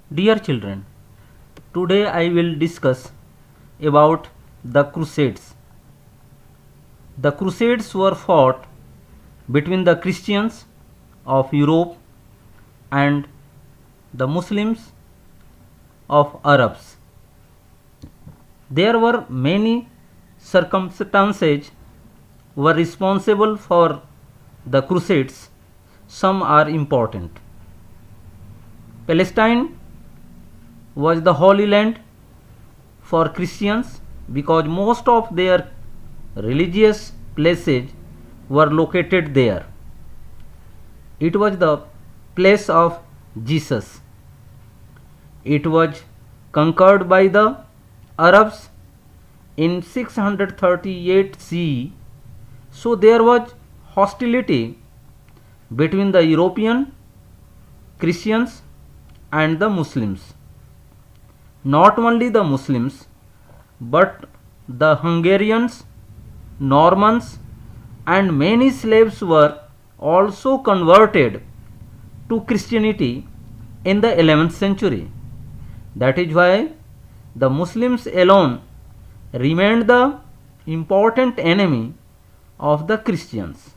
Dear children, today I will discuss about the Crusades. The Crusades were fought between the Christians of Europe and the Muslims of Arabs. There were many circumstances were responsible for the Crusades. Some are important. Palestine was the Holy Land for Christians because most of their religious places were located there. It was the place of Jesus. It was conquered by the Arabs in 638 CE. So there was hostility between the European Christians and the Muslims. Not only the Muslims, but the Hungarians, Normans, and many slaves were also converted to Christianity in the 11th century. That is why the Muslims alone remained the important enemy of the Christians.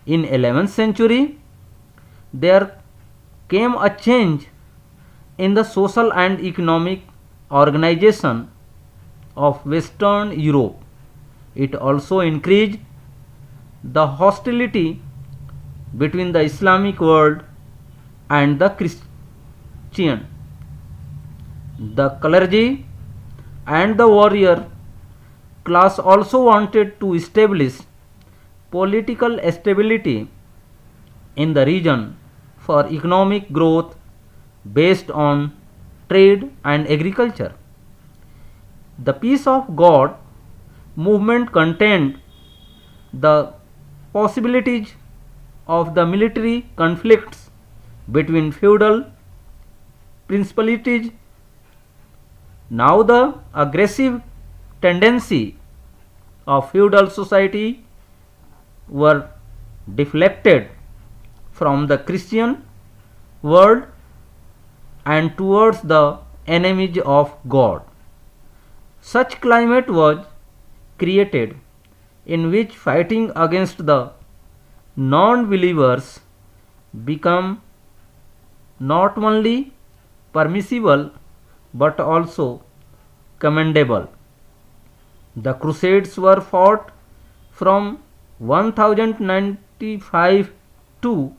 In 11th century, there came a change in the social and economic organization of Western Europe. It also increased the hostility between the Islamic world and the Christian. The clergy and the warrior class also wanted to establish political stability in the region for economic growth based on trade and agriculture. The Peace of God movement contained the possibilities of the military conflicts between feudal principalities. Now the aggressive tendency of feudal society were deflected from the Christian world and towards the enemies of God. Such climate was created in which fighting against the non-believers become not only permissible but also commendable. The Crusades were fought from 1095 to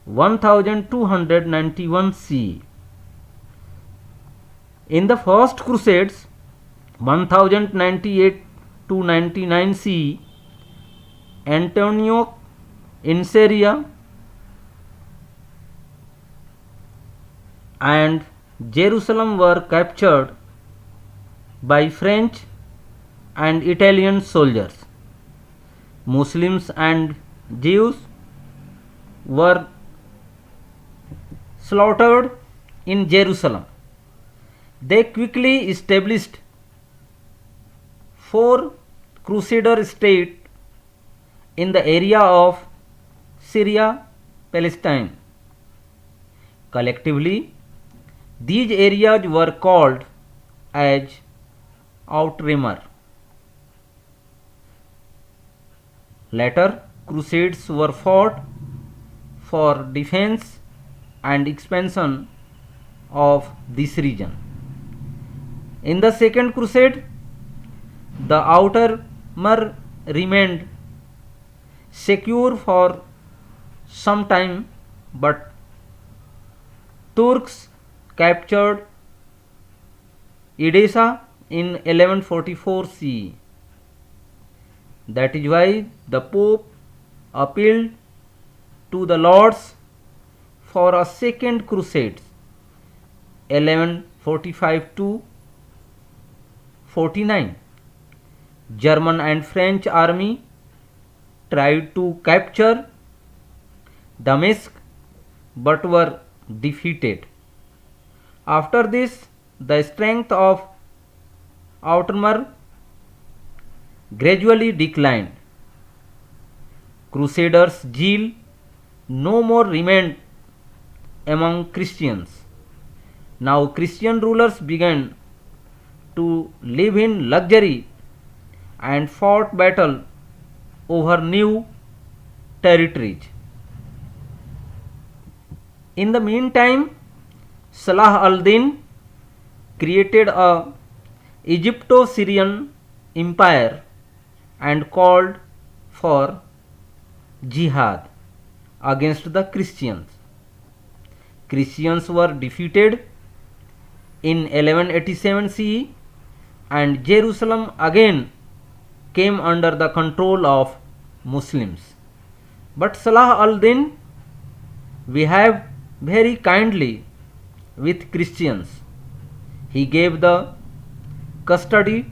1291 CE. In the First Crusades, 1098 to 99 CE, Antioch in Syria and Jerusalem were captured by French and Italian soldiers. Muslims and Jews were slaughtered in Jerusalem. They quickly established four crusader states in the area of Syria, Palestine. Collectively, these areas were called as Outremer. Later, crusades were fought for defense and expansion of this region. In the Second Crusade, the outer Mer remained secure for some time, but Turks captured Edessa in 1144 CE. That is why the Pope appealed to the Lords for a second crusade 1145 to 49. German and French army tried to capture Damascus but were defeated. After this, the strength of Outremer gradually declined. Crusaders' zeal no more remained among Christians. Now Christian rulers began to live in luxury and fought battle over new territories. In the meantime, Salah al-Din created a Egypto-Syrian empire and called for jihad against the Christians. Christians were defeated in 1187 CE and Jerusalem again came under the control of Muslims. But Salah al-Din behaved very kindly with Christians. He gave the custody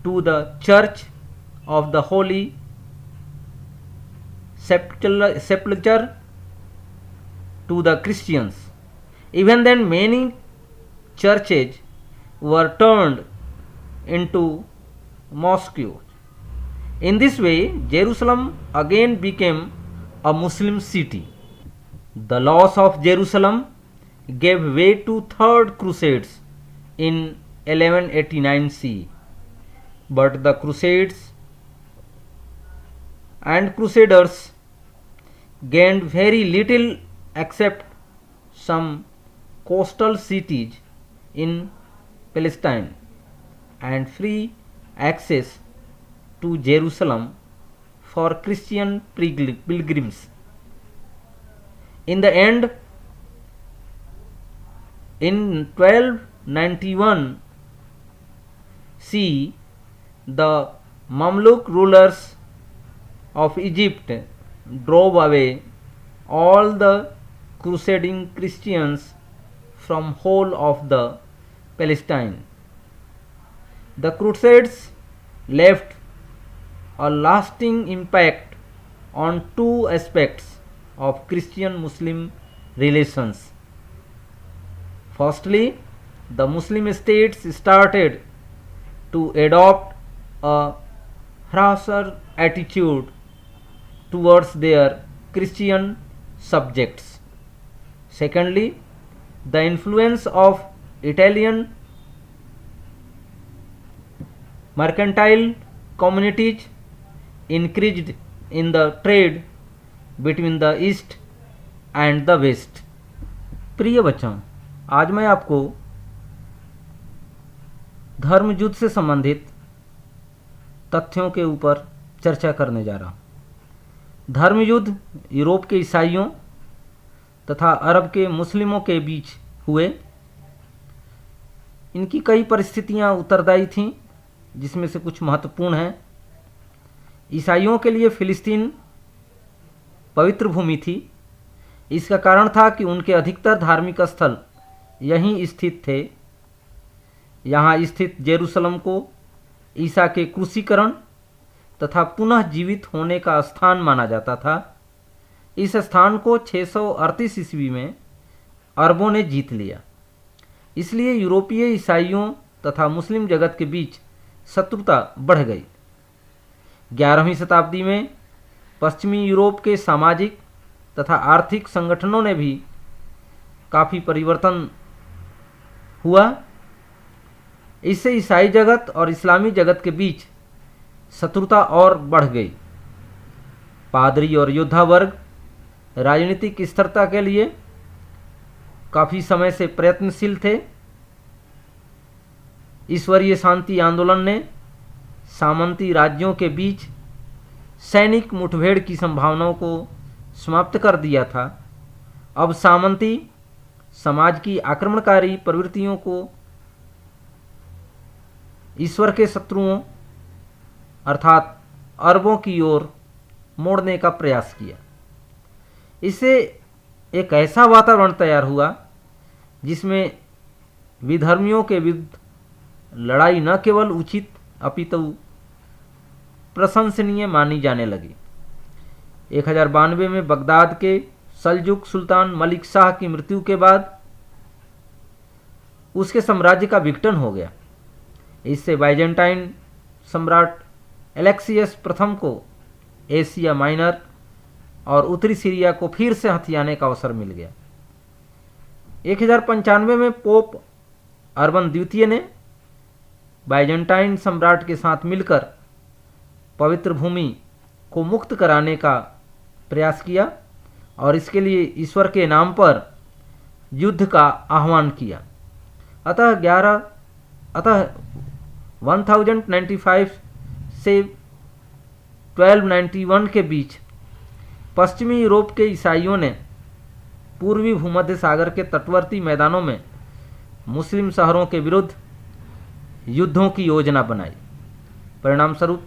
to the Church of the Holy Sepulchre to the Christians. Even then, many churches were turned into mosques. In this way, Jerusalem again became a Muslim city. The loss of Jerusalem gave way to Third Crusades in 1189 CE. But the Crusades and Crusaders gained very little except some coastal cities in Palestine and free access to Jerusalem for Christian pilgrims. In the end, in 1291 CE, the Mamluk rulers of Egypt drove away all the crusading Christians from whole of the Palestine. The Crusades left a lasting impact on two aspects of Christian-Muslim relations. Firstly, the Muslim states started to adopt a harsher attitude towards their Christian subjects. Secondly, the influence of Italian mercantile communities increased in the trade between the East and the West. प्रिय बच्चों, आज मैं आपको धर्म युद्ध से संबंधित तथ्यों के ऊपर चर्चा करने जा रहा हूँ। धर्म युद्ध यूरोप के ईसाइयों तथा अरब के मुस्लिमों के बीच हुए। इनकी कई परिस्थितियाँ उत्तरदायी थीं, जिसमें से कुछ महत्वपूर्ण हैं। ईसाइयों के लिए फिलिस्तीन पवित्र भूमि थी। इसका कारण था कि उनके अधिकतर धार्मिक स्थल यहीं स्थित थे। यहाँ स्थित जेरूसलम को ईसा के क्रूसीकरण तथा पुनः जीवित होने का स्थान माना जाता था। इस स्थान को 638 ईस्वी में अरबों ने जीत लिया। इसलिए यूरोपीय ईसाइयों तथा मुस्लिम जगत के बीच शत्रुता बढ़ गई। 11वीं शताब्दी में पश्चिमी यूरोप के सामाजिक तथा आर्थिक संगठनों ने भी काफ़ी परिवर्तन हुआ। इससे ईसाई जगत और इस्लामी जगत के बीच शत्रुता और बढ़ गई। पादरी और योद्धा वर्ग राजनीतिक स्थिरता के लिए काफ़ी समय से प्रयत्नशील थे। ईश्वरीय शांति आंदोलन ने सामंती राज्यों के बीच सैनिक मुठभेड़ की संभावनाओं को समाप्त कर दिया था। अब सामंती समाज की आक्रमणकारी प्रवृत्तियों को ईश्वर के शत्रुओं अर्थात अरबों की ओर मोड़ने का प्रयास किया। इससे एक ऐसा वातावरण तैयार हुआ जिसमें विधर्मियों के विरुद्ध लड़ाई न केवल उचित अपितु प्रशंसनीय मानी जाने लगी। 1092 में बगदाद के सल्जुक सुल्तान मलिक शाह की मृत्यु के बाद उसके साम्राज्य का विघटन हो गया। इससे बाइजेंटाइन सम्राट एलेक्सियस प्रथम को एशिया माइनर और उत्तरी सीरिया को फिर से हथियाने का अवसर मिल गया। 1095 में पोप अर्बन द्वितीय ने बाइजेंटाइन सम्राट के साथ मिलकर पवित्र भूमि को मुक्त कराने का प्रयास किया और इसके लिए ईश्वर के नाम पर युद्ध का आह्वान किया। अतः 1095 से 1291 के बीच पश्चिमी यूरोप के ईसाइयों ने पूर्वी भूमध्य सागर के तटवर्ती मैदानों में मुस्लिम शहरों के विरुद्ध युद्धों की योजना बनाई। परिणाम स्वरूप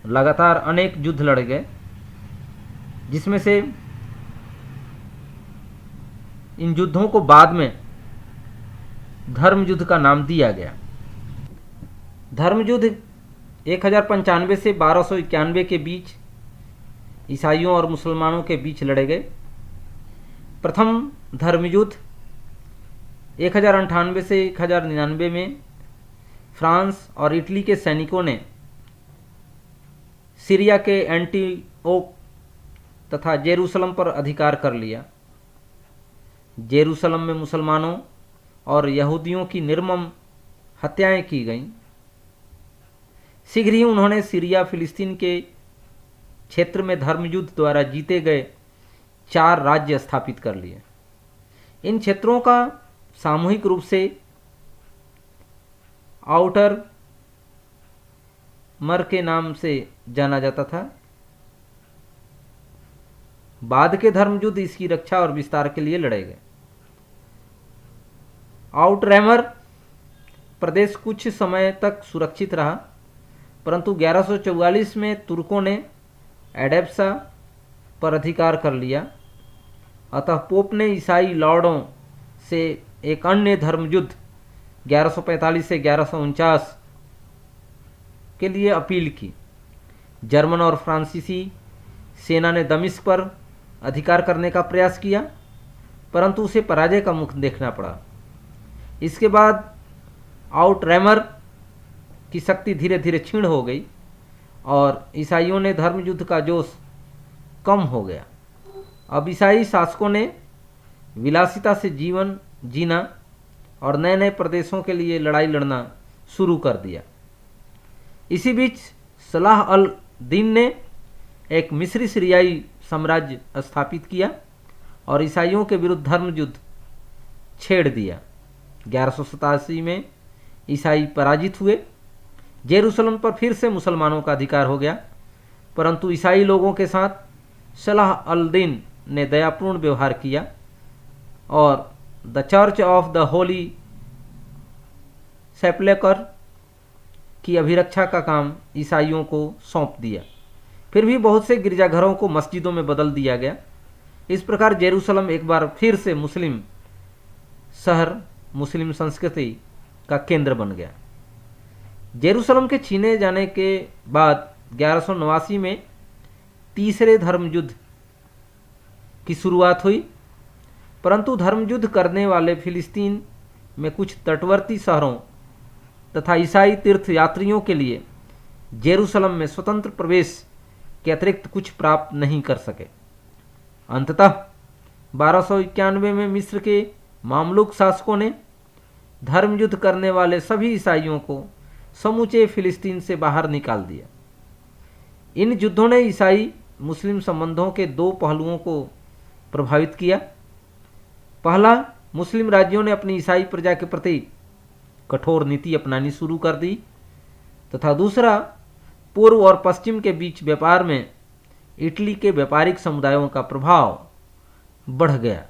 लगातार अनेक युद्ध लड़े गए, जिसमें से इन युद्धों को बाद में धर्म युद्ध का नाम दिया गया। धर्म युद्ध 1095 से 1291 के बीच ईसाइयों और मुसलमानों के बीच लड़े गए। प्रथम धर्म युद्ध 1098 से 1099 में फ्रांस और इटली के सैनिकों ने सीरिया के एंटीओक तथा जेरूसलम पर अधिकार कर लिया। जेरूसलम में मुसलमानों और यहूदियों की निर्मम हत्याएं की गईं। शीघ्र ही उन्होंने सीरिया फिलिस्तीन के क्षेत्र में धर्मयुद्ध द्वारा जीते गए 4 राज्य स्थापित कर लिए। इन क्षेत्रों का सामूहिक रूप से आउटर मर के नाम से जाना जाता था। बाद के धर्मयुद्ध इसकी रक्षा और विस्तार के लिए लड़े गए। आउटरैमर प्रदेश कुछ समय तक सुरक्षित रहा, परंतु 1144 में तुर्कों ने एडेप्सा पर अधिकार कर लिया। अतः पोप ने ईसाई लॉर्डों से एक अन्य धर्मयुद्ध 1145 से 1149 के लिए अपील की। जर्मन और फ्रांसीसी सेना ने दमिश्क पर अधिकार करने का प्रयास किया, परंतु उसे पराजय का मुख देखना पड़ा। इसके बाद आउटरैमर की शक्ति धीरे धीरे क्षीण हो गई और ईसाइयों ने धर्मयुद्ध का जोश कम हो गया। अब ईसाई शासकों ने विलासिता से जीवन जीना और नए नए प्रदेशों के लिए लड़ाई लड़ना शुरू कर दिया। इसी बीच सलाह अल दीन ने एक मिस्री सीरियाई साम्राज्य स्थापित किया और ईसाइयों के विरुद्ध धर्मयुद्ध छेड़ दिया। 1187 में ईसाई पराजित हुए। जेरूसलम पर फिर से मुसलमानों का अधिकार हो गया, परंतु ईसाई लोगों के साथ सलाह अल दीन ने दयापूर्ण व्यवहार किया और the church of the holy sepulchre की अभिरक्षा का काम ईसाइयों को सौंप दिया। फिर भी बहुत से गिरजाघरों को मस्जिदों में बदल दिया गया। इस प्रकार जेरूसलम एक बार फिर से मुस्लिम शहर, मुस्लिम संस्कृति का केंद्र बन गया। जेरूसलम के छीने जाने के बाद 1189 में तीसरे धर्मयुद्ध की शुरुआत हुई, परंतु धर्मयुद्ध करने वाले फिलिस्तीन में कुछ तटवर्ती शहरों तथा ईसाई तीर्थ यात्रियों के लिए जेरूसलम में स्वतंत्र प्रवेश के अतिरिक्त कुछ प्राप्त नहीं कर सके। अंततः 1291 में मिस्र के मामलुक शासकों ने धर्मयुद्ध करने वाले सभी ईसाइयों को समूचे फिलिस्तीन से बाहर निकाल दिया। इन युद्धों ने ईसाई मुस्लिम संबंधों के 2 पहलुओं को प्रभावित किया। पहला, मुस्लिम राज्यों ने अपनी ईसाई प्रजा के प्रति कठोर नीति अपनानी शुरू कर दी, तथा दूसरा, पूर्व और पश्चिम के बीच व्यापार में इटली के व्यापारिक समुदायों का प्रभाव बढ़ गया।